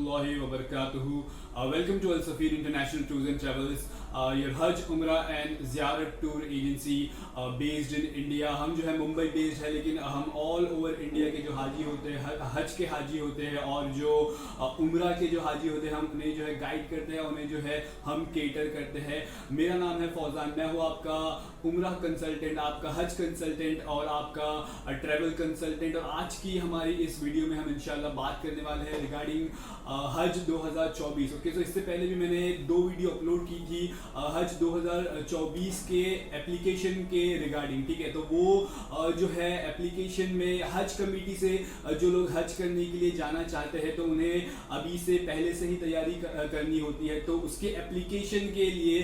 warahmatullahi wabarakatuh. Welcome to Al Safir International Tours and Travels, your Hajj, Umrah and Ziyarat tour agency based in India. हम जो है Mumbai based है, लेकिन हम all over India के जो हाजी होते हैं, हज के हाजी होते हैं और जो उम्रा के जो हाजी होते हैं, हम उन्हें जो है गाइड करते हैं, उन्हें जो है हम केटर करते हैं. मेरा नाम है फौजान, मैं हूँ आपका उम्रा कंसल्टेंट, आपका हज कंसल्टेंट और आपका ट्रैवल कंसल्टेंट. और आज की हमारी इस वीडियो में हम इंशाल्लाह बात करने वाले हैं रिगार्डिंग हज 2024. ओके, तो इससे पहले भी मैंने 2 वीडियो अपलोड की थी हज 2024 के एप्लीकेशन के रिगार्डिंग. ठीक है, तो वो जो है एप्लीकेशन में हज कमेटी से जो लोग हज करने के लिए जाना चाहते हैं तो उन्हें अभी से पहले से ही तैयारी करनी होती है. तो उसके एप्लीकेशन के लिए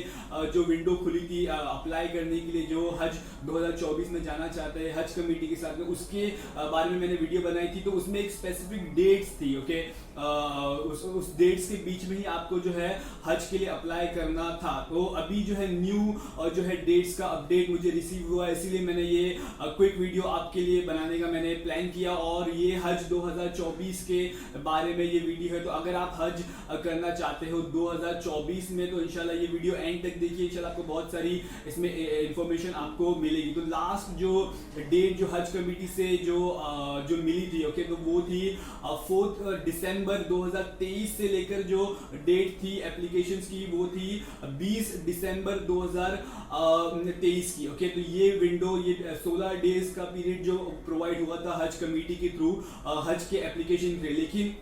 जो विंडो खुली थी अप्लाई करने के लिए, जो हज 2024 में जाना चाहते हैं हज कमेटी के साथ में, उसके बारे में मैंने वीडियो बनाई थी. तो उसमें एक स्पेसिफिक डेट्स थी. ओके, उस डेट्स के बीच में ही आपको जो है हज के लिए अप्लाई करना था. तो अभी जो है न्यू जो है डेट्स का अपडेट मुझे रिसीव हुआ, इसीलिए मैंने ये क्विक वीडियो आपके लिए बनाने का मैंने प्लान किया. और ये हज 2024 के बारे में ये वीडियो है. तो अगर आप हज करना चाहते हो 2024 में तो इंशाल्लाह ये वीडियो एंड तक देखिए, इंशाल्लाह आपको बहुत सारी इसमें इंफॉर्मेशन आपको मिलेगी. तो लास्ट जो डेट जो हज कमेटी से जो मिली थी, ओके, तो वो थी 4 दिसंबर 2023 से लेकर जो डेट थी एप्लीकेशंस की वो थी 20 दिसंबर 2023 की. ओके, तो ये विंडो, ये 16 डेज का पीरियड जो प्रोवाइड हुआ था हज कमेटी के थ्रू हज के एप्लीकेशन के. लेकिन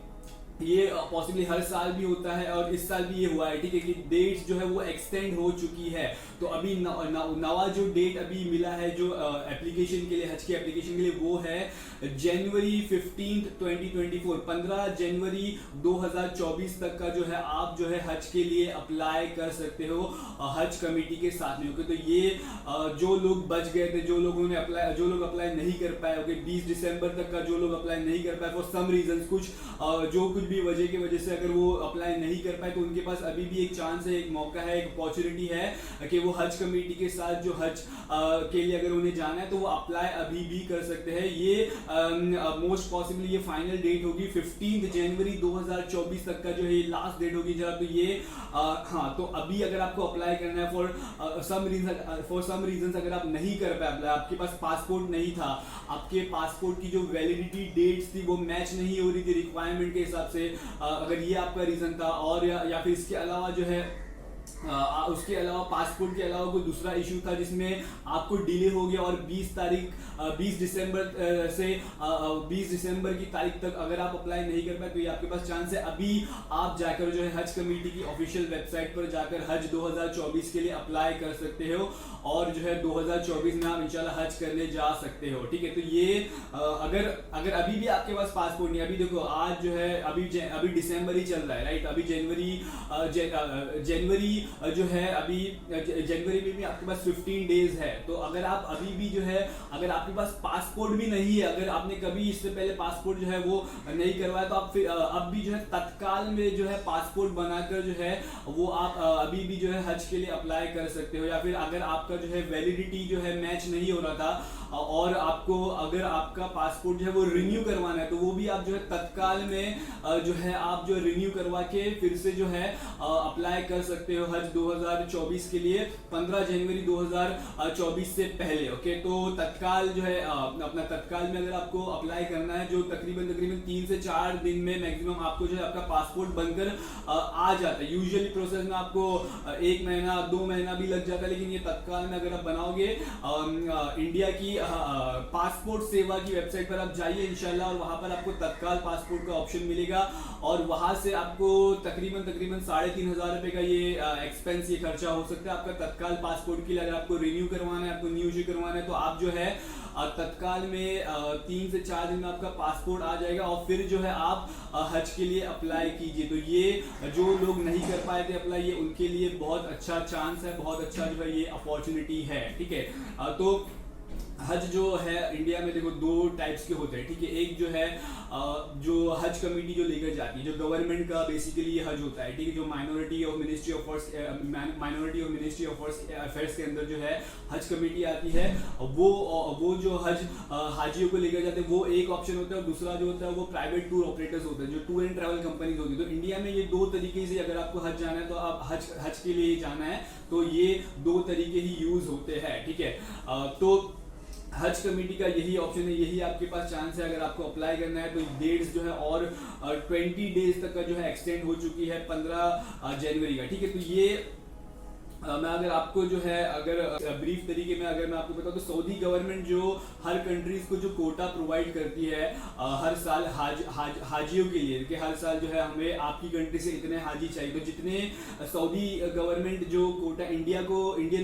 ये पॉसिबली हर साल भी होता है और इस साल भी ये हुआ है. ठीक है, कि डेट्स जो है वो एक्सटेंड हो चुकी है. तो अभी नवा जो डेट अभी मिला है जो एप्लीकेशन के लिए, हज के एप्लीकेशन के लिए, वो है जनवरी 15 2024. 15 जनवरी 2024 तक का जो है आप जो है हज के लिए अप्लाई कर सकते हो हज कमेटी के साथ में. ओके, तो ये जो लोग बच गए थे, जो लोग अप्लाई नहीं कर पाए, ओके, 20 दिसंबर तक का जो लोग अप्लाई नहीं कर पाए फॉर सम रीजंस, कुछ भी वजह की वजह से अगर वो अप्लाई नहीं कर पाए, तो उनके पास अभी भी एक चांस है, एक मौका है, एक अपॉर्चुनिटी है कि वो हज कमेटी के साथ जो हज के लिए अगर उन्हें जाना है तो वो अप्लाई अभी भी कर सकते हैं. ये मोस्ट पॉसिबली ये फाइनल डेट होगी 15 जनवरी 2024 तक का जो है लास्ट डेट होगी जरा. तो ये हाँ, तो अभी अगर आपको अप्लाई करना है फॉर सम रीजन अगर आप नहीं कर पाए अप्लाई, आपके पास पासपोर्ट नहीं था, आपके पासपोर्ट की जो वैलिडिटी डेट्स थी वो मैच नहीं हो रही थी रिक्वायरमेंट के हिसाब से, अगर ये आपका रीजन था, और या फिर इसके अलावा जो है उसके अलावा पासपोर्ट के अलावा कोई दूसरा इशू था जिसमें आपको डिले हो गया और 20 दिसंबर से 20 दिसंबर की तारीख तक अगर आप अप्लाई नहीं कर पाए तो ये आपके पास चांस है. अभी आप जाकर जो है हज कमेटी की ऑफिशियल वेबसाइट पर जाकर हज 2024 के लिए अप्लाई कर सकते हो और जो है 2024 में आप इंशाल्लाह हज करने जा सकते हो. ठीक है, तो ये अगर अभी भी आपके पास पासपोर्ट नहीं, अभी देखो आज जो है अभी दिसंबर ही चल रहा है, राइट. अभी जनवरी जो है अभी जनवरी में भी आपके पास 15 डेज है. तो अगर आप अभी भी जो है, अगर आपके पास पासपोर्ट भी नहीं है, अगर आपने कभी इससे पहले पासपोर्ट जो है वो नहीं करवाया, तो आप फिर अब भी जो है तत्काल में जो है पासपोर्ट बनाकर जो है वो आप अभी भी जो है हज के लिए अप्लाई कर सकते हो. या फिर अगर आपका जो है वैलिडिटी जो है मैच नहीं हो रहा था और आपको अगर आपका पासपोर्ट जो है वो रिन्यू करवाना है, तो वो भी आप जो है तत्काल में जो है आप जो रिन्यू करवा के फिर से जो है अप्लाई कर सकते हो हज 2024 के लिए 15 जनवरी 2024 से पहले. ओके, तो तत्काल जो है अपना तत्काल में अगर आपको अप्लाई करना है, जो तकरीबन 3 से 4 दिन में मैक्सिमम आपको जो है आपका पासपोर्ट बनकर आ जाता है. यूजुअली प्रोसेस में आपको 1 महीना 2 महीना भी लग जाता है, लेकिन ये तत्काल में अगर आप बनाओगे इंडिया की पासपोर्ट सेवा की वेबसाइट पर आप जाइए इंशाल्लाह, और वहां पर आपको तत्काल पासपोर्ट का ऑप्शन मिलेगा और वहां से आपको तकरीबन 3,500 रुपए का ये एक्सपेंस, ये खर्चा हो सकता है आपका तत्काल पासपोर्ट के लिए. अगर आपको रिन्यू करवाना है, आपको न्यू इश्यू करवाना है, तो आप जो है तत्काल में 3 से 4 दिन में आपका पासपोर्ट आ जाएगा और फिर जो है आप हज के लिए अप्लाई कीजिए. तो ये जो लोग नहीं कर पाए थे अप्लाई, ये उनके लिए बहुत अच्छा चांस है, बहुत अच्छा जो है ये अपॉर्चुनिटी है. ठीक है, तो हज जो है इंडिया में देखो दो टाइप्स के होते हैं, ठीक है। एक जो है जो हज कमेटी जो लेकर जाती है, जो गवर्नमेंट का बेसिकली ये हज होता है, ठीक है। जो minority of ministry of affairs के अंदर जो है हज कमेटी आती है, वो जो हज हाजियों को लेकर जाते हैं वो एक ऑप्शन होता है, और दूसरा जो होता है वो प्राइवेट टूर ऑपरेटर्स होते हैं, जो टूर एंड ट्रैवल कंपनीज होती है। तो इंडिया में ये दो तरीके से, अगर आपको हज जाना है तो आप हज के लिए जाना है तो ये दो तरीके ही यूज होते हैं, ठीक है। तो हज कमेटी का यही ऑप्शन है, यही आपके पास चांस है। अगर आपको अप्लाई करना है तो डेट्स जो है और 20 डेज तक का जो है एक्सटेंड हो चुकी है 15 जनवरी का, ठीक है। तो ये मैं अगर आपको जो है अगर ब्रीफ तरीके में अगर मैं आपको बताऊं तो सऊदी गवर्नमेंट जो हर कंट्रीज को जो कोटा प्रोवाइड करती है हर साल हाजियों के लिए, कि हर साल जो है हमें आपकी कंट्री से इतने हाजी चाहिए, तो जितने सऊदी गवर्नमेंट जो कोटा इंडियन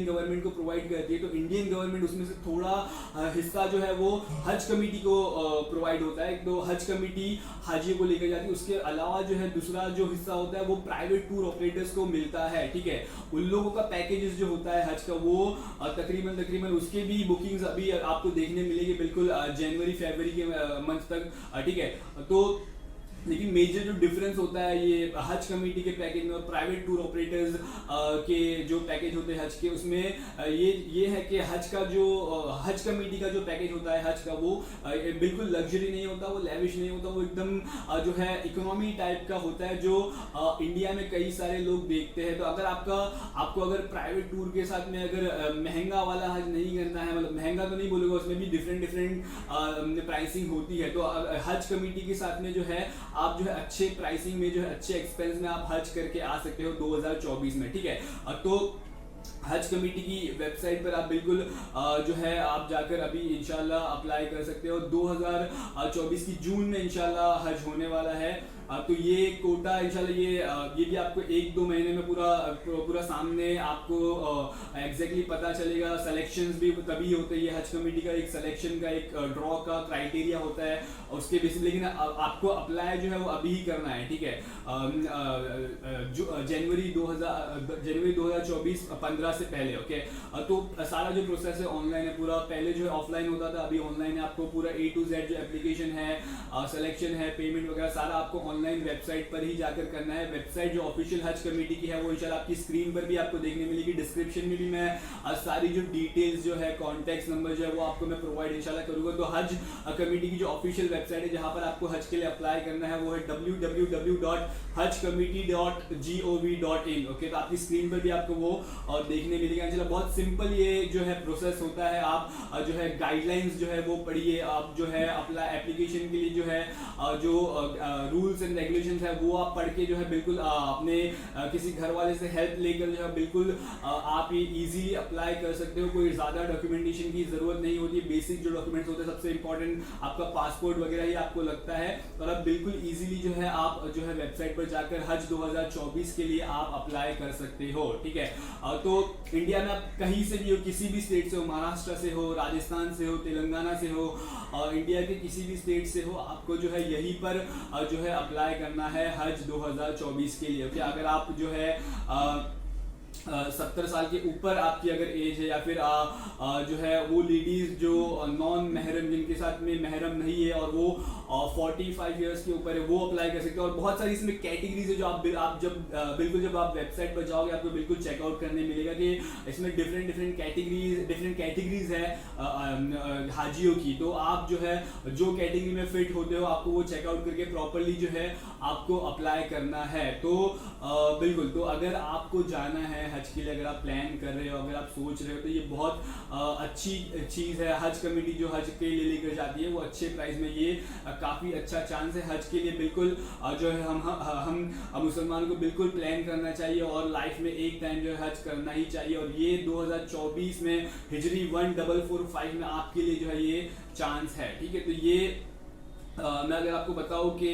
गवर्नमेंट को प्रोवाइड करती है, तो इंडियन गवर्नमेंट उसमें से थोड़ा हिस्सा जो है वो हज कमेटी को प्रोवाइड होता है। तो हज कमेटी हाजियों को लेकर जाती है। उसके अलावा जो है दूसरा जो हिस्सा होता है वो प्राइवेट टूर ऑपरेटर्स को मिलता है, ठीक है। उन लोगों का पैकेजेस जो होता है हज का वो तकरीबन उसके भी बुकिंग्स अभी आपको देखने मिलेगी बिल्कुल जनवरी फरवरी के मंथ तक, ठीक है। तो लेकिन मेजर जो डिफरेंस होता है ये हज कमेटी के पैकेज में और प्राइवेट टूर ऑपरेटर्स के जो पैकेज होते हैं हज के, उसमें ये है कि हज कमेटी का जो पैकेज होता है हज का वो बिल्कुल लग्जरी नहीं होता, वो लेविश नहीं होता, वो एकदम जो है इकोनॉमी टाइप का होता है, जो इंडिया में कई सारे लोग देखते हैं। तो अगर आपको अगर प्राइवेट टूर के साथ में अगर महंगा वाला हज नहीं करना है, मतलब महंगा तो नहीं बोलूँगा, उसमें भी डिफरेंट प्राइसिंग होती है, तो हज कमेटी के साथ में जो है आप जो है अच्छे प्राइसिंग में जो है अच्छे एक्सपेंस में आप हज करके आ सकते हो 2024 में, ठीक है। तो हज कमेटी की वेबसाइट पर आप बिल्कुल जो है आप जाकर अभी इंशाल्लाह अप्लाई कर सकते हो। 2024 की जून में इंशाल्लाह हज होने वाला है। तो ये कोटा इंशाल्लाह ये भी आपको 1-2 महीने में पूरा सामने आपको एग्जैक्टली पता चलेगा। सिलेक्शंस भी तभी होते हैं, ये हज कमेटी का एक सिलेक्शन का एक ड्रॉ का क्राइटेरिया होता है उसके बेसिस, लेकिन आपको अप्लाई जो है वो अभी ही करना है, ठीक है। जनवरी 2024 15 से पहले, ओके। तो सारा जो प्रोसेस है ऑनलाइन है पूरा, पहले जो है ऑफलाइन होता था, अभी ऑनलाइन है। आपको पूरा A to Z जो एप्लीकेशन है, सिलेक्शन है, पेमेंट वगैरह सारा आपको ऑनलाइन वेबसाइट पर ही जाकर करना है। वेबसाइट जो ऑफिशियल हज कमेटी की है वो इंशाल्लाह आपकी स्क्रीन पर भी आपको देखने मिलेगी। डिस्क्रिप्शन में भी मैं सारी जो डिटेल्स जो है, कॉन्टैक्ट नंबर जो है वो आपको मैं प्रोवाइड इंशाल्लाह करूंगा। तो हज कमेटी की जो ऑफिशियल वेबसाइट है जहां पर आपको हज के लिए अप्लाई करना है वो है www.hajcommittee.gov.in, ओके। तो आपकी स्क्रीन पर भी आपको वो देखने मिलेगा इंशाल्लाह। बहुत सिंपल ये जो है प्रोसेस होता है। आप जो है गाइडलाइंस जो है वो पढ़िए, आप जो है अप्लाई एप्लीकेशन के लिए जो है जो रूल्स एंड रेगुलेशंस है वो आप पढ़ के जो है बिल्कुल अपने किसी घर वाले से हेल्प लेकर जो है बिल्कुल आप ये इजीली अप्लाई कर सकते हो। कोई ज़्यादा डॉक्यूमेंटेशन की ज़रूरत नहीं होती। बेसिक जो डॉक्यूमेंट्स होते हैं सबसे इंपॉर्टेंट आपका पासपोर्ट वगैरह ही आपको लगता है, और आप बिल्कुल इजीली जो है आप जो है वेबसाइट पर जाकर हज 2024 के लिए आप अप्लाई कर सकते हो, ठीक है। तो इंडिया में आप कहीं से भी हो, किसी भी स्टेट से हो, महाराष्ट्र से हो, राजस्थान से हो, तेलंगाना से हो, इंडिया के किसी भी स्टेट से हो, आपको जो है यहीं पर जो है अप्लाई करना है हज 2024 के लिए, ओके। अगर आप जो है 70 साल के ऊपर आपकी अगर एज है, या फिर जो है वो लेडीज जो नॉन महरम जिनके साथ में महरम नहीं है और वो 45 इयर्स के ऊपर है, वो अप्लाई कर सकते हैं। और बहुत सारी इसमें कैटेगरीज है जो आप जब आप वेबसाइट पर जाओगे आपको बिल्कुल चेकआउट करने मिलेगा कि इसमें डिफरेंट कैटेगरीज है हाजियों की। तो आप जो है जो कैटेगरी में फिट होते हो आपको वो चेकआउट करके प्रॉपरली जो है आपको अप्लाई करना है। तो बिल्कुल, तो अगर आपको जाना है हज के लिए, अगर आप प्लान कर रहे हो, अगर आप सोच रहे हो, तो ये बहुत अच्छी चीज़ है। हज कमेटी जो हज के लिए लेकर जाती है वो अच्छे प्राइस में, ये काफ़ी अच्छा चांस है हज के लिए। बिल्कुल जो है हम मुसलमान को बिल्कुल प्लान करना चाहिए और लाइफ में एक टाइम जो है हज करना ही चाहिए। और ये 2024 में हिजरी 1445 में आपके लिए जो है ये चांस है, ठीक है। तो ये मैं अगर आपको बताऊं कि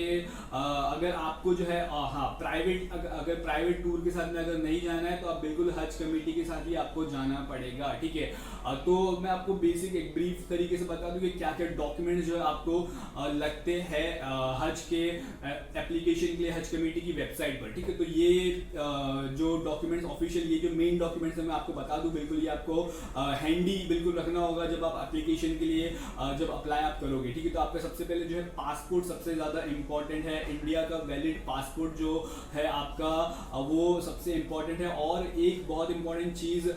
अगर आपको जो है हाँ प्राइवेट अगर प्राइवेट टूर के साथ में अगर नहीं जाना है तो आप बिल्कुल हज कमेटी के साथ ही आपको जाना पड़ेगा, ठीक है। तो मैं आपको बेसिक एक ब्रीफ तरीके से बता दूं कि क्या क्या डॉक्यूमेंट्स जो है आपको लगते हैं हज के एप्लीकेशन के लिए हज कमेटी की वेबसाइट पर, ठीक है। तो ये जो डॉक्यूमेंट्स ऑफिशियल ये जो मेन डॉक्यूमेंट्स है मैं आपको बता दूं, बिल्कुल ये आपको हैंडी बिल्कुल रखना होगा जब आप एप्लीकेशन के लिए जब अप्लाई आप करोगे, ठीक है। तो आपका सबसे पहले जो है पासपोर्ट सबसे ज़्यादा इंपॉर्टेंट है। इंडिया का वैलिड पासपोर्ट जो है आपका वो सबसे इंपॉर्टेंट है। और एक बहुत इंपॉर्टेंट चीज़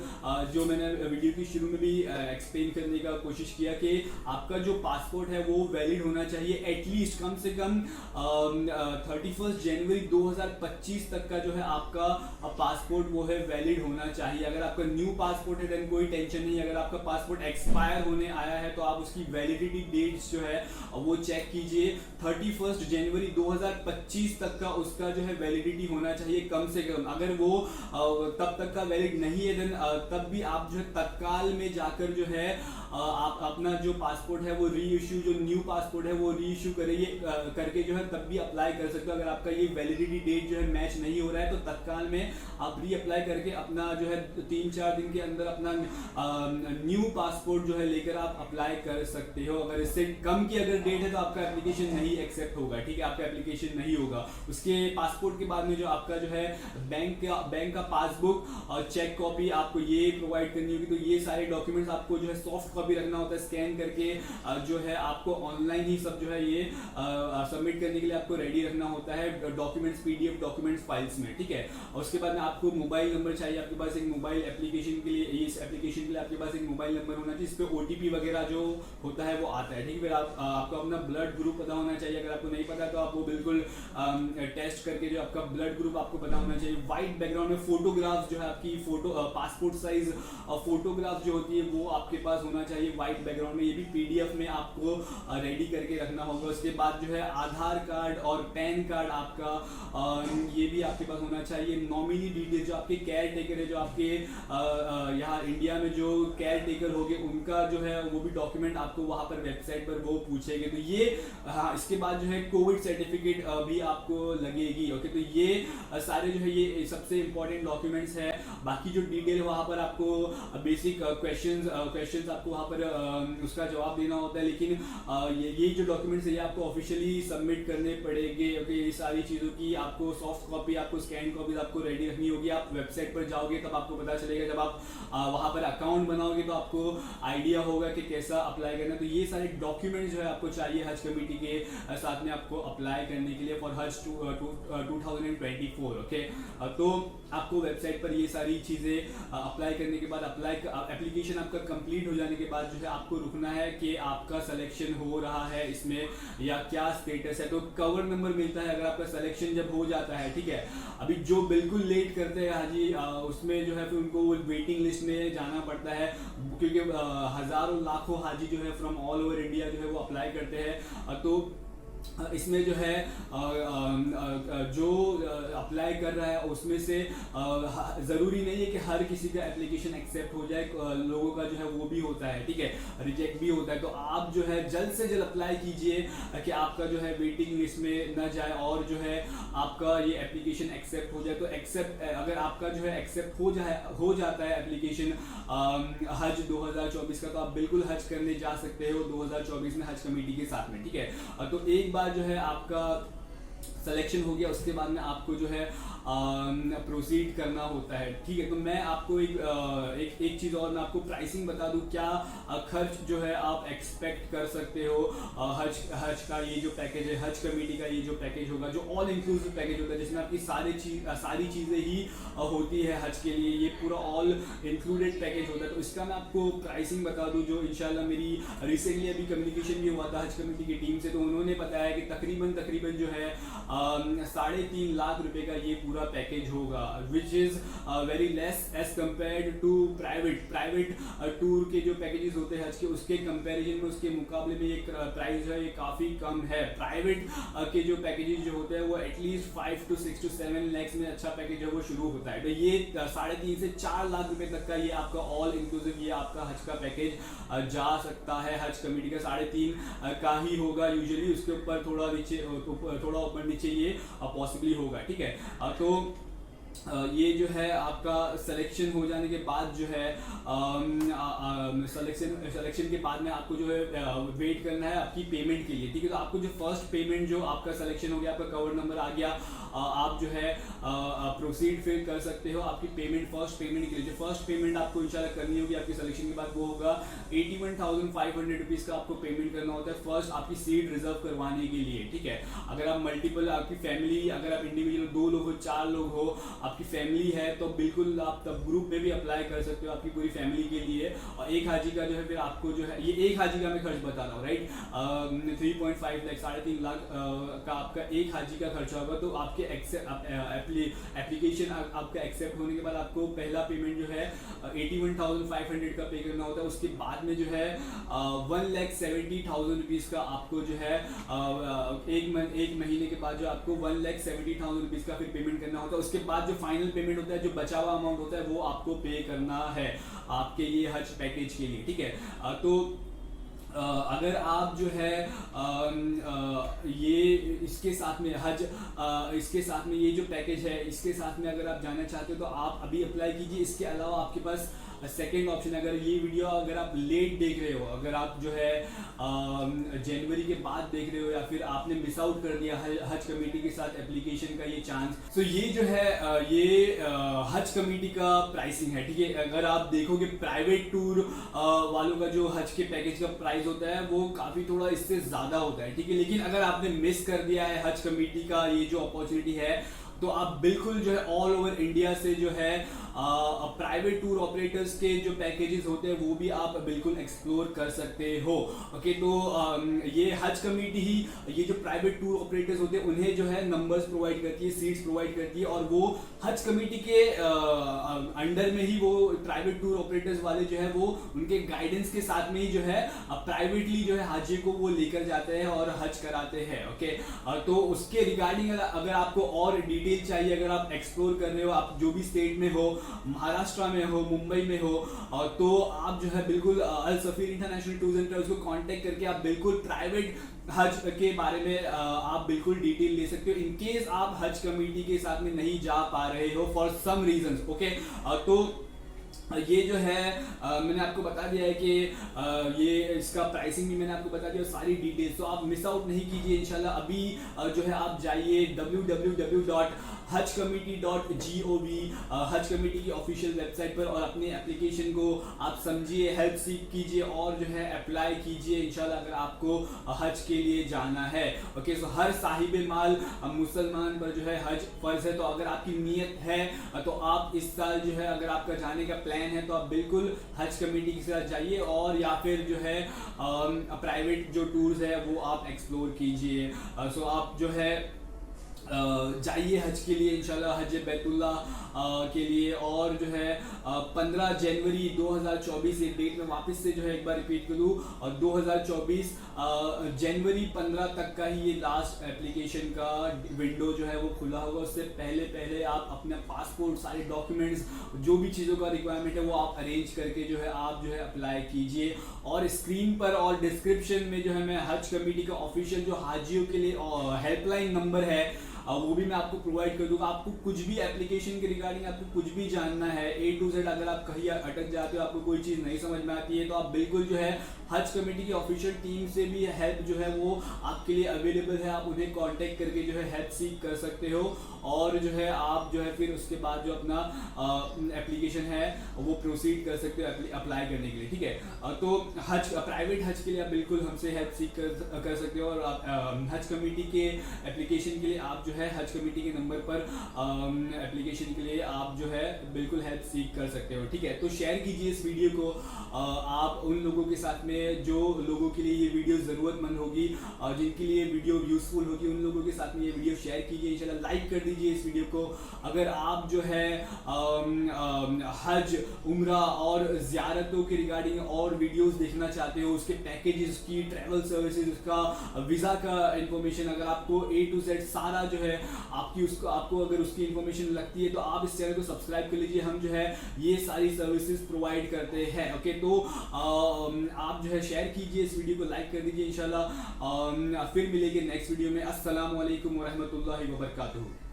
जो मैंने वीडियो की शुरू में भी एक्सप्लेन करने का कोशिश किया कि आपका जो पासपोर्ट है वो वैलिड होना चाहिए एटलीस्ट कम से कम 31 जनवरी 2025 तक का जो है आपका पासपोर्ट वो है वैलिड होना चाहिए। अगर आपका न्यू पासपोर्ट है देन कोई टेंशन नहीं। अगर आपका पासपोर्ट एक्सपायर होने आया है तो आप उसकी वैलिडिटी डेट्स जो है वो चेक कीजिए। 31 जनवरी 2025 तक का उसका जो है वैलिडिटी होना चाहिए कम से कम। अगर वो तब तक का वैलिड नहीं है देन तब भी आप जो है तत्काल में जाकर जो है आप अपना जो पासपोर्ट है वो री इश्यू जो न्यू पासपोर्ट है वो री इश्यू करके जो है तब भी अप्लाई कर सकते हो। अगर आपका ये वैलिडिटी डेट जो है मैच नहीं हो रहा है तो तत्काल में आप री अप्लाई करके अपना जो है 3-4 दिन के अंदर अपना न्यू पासपोर्ट जो है लेकर आप अप्लाई कर सकते हो। अगर इससे कम की अगर डेट है तो आपका एप्लीकेशन नहीं एक्सेप्ट होगा, ठीक है, आपका एप्लीकेशन नहीं होगा। उसके पासपोर्ट के बाद में जो आपका जो है बैंक का पासबुक और चेक कॉपी आपको ये प्रोवाइड करनी होगी। तो ये सारे डॉक्यूमेंट्स आपको जो है सॉफ्ट कॉपी रखना होता है, स्कैन करके जो है आपको ऑनलाइन ही सब जो है ये सबमिट करने के लिए आपको रेडी रखना होता है डॉक्यूमेंट्स पीडीएफ डॉक्यूमेंट्स फाइल्स में, ठीक है। और उसके बाद में आपको मोबाइल नंबर चाहिए। आपके पास एक मोबाइल एप्लीकेशन के लिए इस एप्लीकेशन के लिए आपके पास एक मोबाइल नंबर होना चाहिए, इस पे ओटीपी वगैरह जो होता है वो आता है, ठीक है। फिर आपको अपना ब्लड ग्रुप पता होना चाहिए। अगर आपको नहीं पता तो आप वो बिल्कुल टेस्ट करके जो आपका ब्लड ग्रुप आपको पता होना चाहिए। व्हाइट बैकग्राउंड में फोटोग्राफ जो है आपकी फोटो पासपोर्ट साइज फोटोग्राफ जो होती है वो आपके पास होना चाहिए व्हाइट बैकग्राउंड में। ये भी पीडीएफ में आपको रेडी करके रखना होगा। उसके बाद जो है आधार कार्ड और पैन कार्ड आपका ये भी आपके पास होना चाहिए। नॉमिनी डिटेल जो आपके केयर टेकर है, जो आपके यहाँ इंडिया में जो केयर टेकर होंगे उनका जो है वो भी डॉक्यूमेंट आपको वहाँ पर वेबसाइट पर वो पूछेंगे। तो ये हाँ, इसके बाद जो है कोविड सर्टिफिकेट भी आपको लगेगी, ओके। तो ये सारे जो है ये सबसे इंपॉर्टेंट डॉक्यूमेंट्स है। बाकी जो डिटेल वहाँ पर आपको बेसिक क्वेश्चंस आपको वहाँ पर उसका जवाब देना होता है, लेकिन ये जो डॉक्यूमेंट्स है ये आपको ऑफिशियली सबमिट करने पड़ेंगे, ओके। ये सारी चीज़ों की आपको सॉफ्ट कॉपी आपको स्कैन कॉपीज आपको रेडी रखनी होगी। आप वेबसाइट पर जाओगे तब आपको पता चलेगा, जब आप वहाँ पर अकाउंट बनाओगे तो आपको आइडिया होगा कि कैसा अप्लाई करना है। तो ये सारे डॉक्यूमेंट्स जो है आपको चाहिए हज कमेटी के साथ में आपको अप्लाई करने के लिए फॉर हज 2024, ओके। तो आपको वेबसाइट पर ये सारी चीज़ें अप्लाई करने के बाद एप्लीकेशन आपका कंप्लीट हो जाने के बाद जो है आपको रुकना है कि आपका सिलेक्शन हो रहा है इसमें या क्या स्टेटस है। तो कवर नंबर मिलता है अगर आपका सिलेक्शन जब हो जाता है, ठीक है। अभी जो बिल्कुल लेट करते हैं हाजी उसमें जो है फिर उनको वेटिंग लिस्ट में जाना पड़ता है, क्योंकि हज़ारों लाखों हाजी जो है फ्रॉम ऑल ओवर इंडिया जो है वो अप्लाई करते हैं। तो इसमें जो है जो अप्लाई कर रहा है उसमें से ज़रूरी नहीं है कि हर किसी का एप्लीकेशन एक्सेप्ट हो जाए, लोगों का जो है वो भी होता है, ठीक है, रिजेक्ट भी होता है। तो आप जो है जल्द से जल्द अप्लाई कीजिए कि आपका जो है वेटिंग लिस्ट में न जाए और जो है आपका ये एप्लीकेशन एक्सेप्ट हो जाए। तो अगर आपका जो है एक्सेप्ट हो जाता है एप्लीकेशन हज 2024 का, तो आप बिल्कुल हज करने जा सकते हो 2024 में हज कमेटी के साथ में, ठीक है। तो एक बार जो है आपका सिलेक्शन हो गया उसके बाद में आपको जो है प्रोसीड करना होता है, ठीक है। तो मैं आपको एक चीज़ और मैं आपको प्राइसिंग बता दूं, क्या खर्च जो है आप एक्सपेक्ट कर सकते हो हज का ये जो पैकेज है, हज कमेटी का ये जो पैकेज होगा, जो ऑल इंक्लूसिव पैकेज होता है जिसमें आपकी सारी चीज़ें ही होती है हज के लिए, ये पूरा ऑल इंक्लूडेड पैकेज होता है। तो इसका मैं आपको प्राइसिंग बता दूं, जो इंशाल्लाह मेरी रिसेंटली अभी कम्युनिकेशन भी हुआ था हज कमेटी की टीम से, तो उन्होंने बताया कि तकरीबन जो है 3.5 लाख रुपए का ये पूरा पूरा पैकेज होगा, which is very less as compared to private tour के जो पैकेजेस होते हैं हज के, उसके कंपैरिजन में, उसके मुकाबले में ये प्राइस है ये काफ़ी कम है। प्राइवेट के जो पैकेजेस जो होते हैं वो एटलीस्ट 5 to 6 to 7 lakhs में अच्छा पैकेज है वो शुरू होता है। तो ये 3.5 से 4 लाख रुपए तक का ये आपका ऑल इंक्लूसिव ये आपका हज का पैकेज जा सकता है। हज कमेटी का 3.5 का ही होगा यूजुअली, उसके ऊपर थोड़ा नीचे, थोड़ा ऊपर नीचे ये पॉसिबली होगा, ठीक है। तो ये जो है आपका सिलेक्शन हो जाने के बाद जो है सिलेक्शन के बाद में आपको जो है वेट करना है आपकी पेमेंट के लिए, ठीक है। तो आपको जो फर्स्ट पेमेंट जो आपका सिलेक्शन हो गया, आपका कवर नंबर आ गया, आप जो है प्रोसीड फिर कर सकते हो आपकी पेमेंट, फर्स्ट पेमेंट के लिए। जो फर्स्ट पेमेंट आपको इंशाल्लाह करनी होगी आपके सिलेक्शन के बाद वो होगा 81,500 रुपीज़ का आपको पेमेंट करना होता है फर्स्ट आपकी सीट रिजर्व करवाने के लिए, ठीक है। अगर आप मल्टीपल आपकी फैमिली, अगर आप इंडिविजुअल 2 लोग हो, 4 लोग हो, आपकी फैमिली है, तो बिल्कुल आप तब ग्रुप में भी अप्लाई कर सकते हो आपकी पूरी फैमिली के लिए। और एक हाजी का जो है फिर आपको जो है, ये एक हाजी का मैं खर्च बता रहा हूँ, राइट, 3.5 लाख 3.5 लाख का आपका एक हाजी का खर्चा होगा। तो आपके एप्लीकेशन आपका एक्सेप्ट होने के बाद आपको पहला पेमेंट जो है 81,500 का पे करना होता है। उसके बाद में जो है 1,70,000 रुपीज़ का आपको जो है एक महीने के बाद जो आपको 1,70,000 रुपीज़ का फिर पेमेंट करना होता है। उसके बाद जो फाइनल पेमेंट होता है, जो बचा हुआ अमाउंट होता है, वो आपको पे करना है आपके ये हज पैकेज के लिए, ठीक है। तो अगर आप जो है ये इसके साथ में हज इसके साथ में ये जो पैकेज है इसके साथ में अगर आप जाना चाहते हो तो आप अभी अप्लाई कीजिए। इसके अलावा आपके पास सेकेंड ऑप्शन, अगर ये वीडियो अगर आप लेट देख रहे हो, अगर आप जो है जनवरी के बाद देख रहे हो, या फिर आपने मिस आउट कर दिया हज कमेटी के साथ एप्लीकेशन का ये चांस, तो ये जो है ये हज कमेटी का प्राइसिंग है, ठीक है। अगर आप देखोगे प्राइवेट टूर वालों का जो हज के पैकेज का प्राइस होता है वो काफ़ी थोड़ा इससे ज़्यादा होता है, ठीक है। लेकिन अगर आपने मिस कर दिया है हज कमेटी का ये जो अपॉर्चुनिटी है, तो आप बिल्कुल जो है ऑल ओवर इंडिया से जो है प्राइवेट टूर ऑपरेटर्स के जो पैकेजेस होते हैं वो भी आप बिल्कुल एक्सप्लोर कर सकते हो, ओके। तो ये हज कमेटी ही ये जो प्राइवेट टूर ऑपरेटर्स होते हैं उन्हें जो है नंबर्स प्रोवाइड करती है, सीट्स प्रोवाइड करती है, और वो हज कमेटी के अंडर में ही वो प्राइवेट टूर ऑपरेटर्स वाले जो है वो उनके गाइडेंस के साथ में ही जो है प्राइवेटली जो है हाजी को वो लेकर जाते हैं और हज कराते हैं, ओके। तो उसके रिगार्डिंग अगर आपको और डिटेल चाहिए, अगर आप एक्सप्लोर कर रहे हो, आप जो भी स्टेट में हो, महाराष्ट्र में हो, मुंबई में हो, तो आप जो है बिल्कुल अल सफीर इंटरनेशनल टूर्स एंड ट्रैवल्स को कांटेक्ट करके आप बिल्कुल प्राइवेट हज के बारे में आप बिल्कुल डिटेल ले सकते हो, इन केस आप हज कमेटी के साथ में नहीं जा पा रहे हो फॉर सम रीजंस, ओके। तो ये जो है मैंने आपको बता दिया है कि ये इसका प्राइसिंग भी मैंने आपको बता दिया, सारी डिटेल्स, तो आप मिस आउट नहीं कीजिए इंशाल्लाह। अभी जो है आप जाइए www.hajcommittee.gov हज कमेटी की ऑफिशियल वेबसाइट पर और अपने एप्लीकेशन को आप समझिए, हेल्प सीख कीजिए और जो है अप्लाई कीजिए इंशाल्लाह, अगर आपको हज के लिए जाना है, ओके। सो हर साहिब माल मुसलमान पर जो है हज फर्ज है। तो अगर आपकी नीयत है तो आप इस साल जो है अगर आपका जाने का प्लान है तो आप बिल्कुल हज कमेटी के साथ जाइए, और या फिर जो है प्राइवेट जो टूर्स है वो आप एक्सप्लोर कीजिए। सो आप जो है जाइए हज के लिए इंशाल्लाह, हज बैतुल्लाह के लिए। और जो है 15 जनवरी 2024 एक डेट में वापस से जो है एक बार रिपीट कर दूँ, और 2024 जनवरी 15 तक का ही ये लास्ट एप्लीकेशन का विंडो जो है वो खुला होगा। उससे पहले आप अपना पासपोर्ट, सारे डॉक्यूमेंट्स, जो भी चीज़ों का रिक्वायरमेंट है वो आप अरेंज करके जो है आप जो है अप्लाई कीजिए। और स्क्रीन पर और डिस्क्रिप्शन में जो है मैं हज कमेटी का ऑफिशियल जो हाजियों के लिए हेल्पलाइन नंबर है वो भी मैं आपको प्रोवाइड कर दूंगा। आपको कुछ भी एप्लीकेशन के रिगार्डिंग आपको कुछ भी जानना है, A to Z, अगर आप कहीं अटक जाते हो, आपको कोई चीज़ नहीं समझ में आती है, तो आप बिल्कुल जो है हज कमेटी की ऑफिशियल टीम से भी हेल्प जो है वो आपके लिए अवेलेबल है। आप उन्हें कांटेक्ट करके जो है हेल्प सीख कर सकते हो, और जो है आप जो है फिर उसके बाद जो अपना एप्लीकेशन है वो प्रोसीड कर सकते हो अप्लाई करने के लिए, ठीक है। तो हज प्राइवेट हज के लिए आप बिल्कुल हमसे हेल्प सीख कर सकते हो, और हज कमेटी के एप्लीकेशन के लिए आप जो है हज कमेटी के नंबर पर एप्लीकेशन के लिए आप जो है बिल्कुल हेल्प सीख कर सकते हो। ठीक है, तो शेयर कीजिए इस वीडियो को आप उन लोगों के साथ में जो लोगों के लिए ये वीडियो ज़रूरतमंद होगी, जिनके लिए वीडियो यूज़फुल होगी, उन लोगों के साथ में ये वीडियो शेयर कीजिए। इंशाल्लाह लाइक कर दीजिए इस वीडियो को। अगर आप जो है हज, उम्रा और ज़ियारतों के रिगार्डिंग और वीडियोस देखना चाहते हो, उसके पैकेजेस की, ट्रैवल सर्विसेज, उसका वीज़ा का इंफॉर्मेशन, अगर आपको A to Z सारा जो है आपको अगर उसकी इंफॉर्मेशन लगती है तो आप इस चैनल को सब्सक्राइब कर लीजिए। हम जो है ये सारी सर्विसेज प्रोवाइड करते हैं। ओके, तो आप जो है शेयर कीजिए इस वीडियो को, लाइक कर दीजिए। इंशाल्लाह फिर मिलेंगे नेक्स्ट वीडियो में। अस्सलाम वालेकुम वरहमतुल्लाहि वबरकातुहू।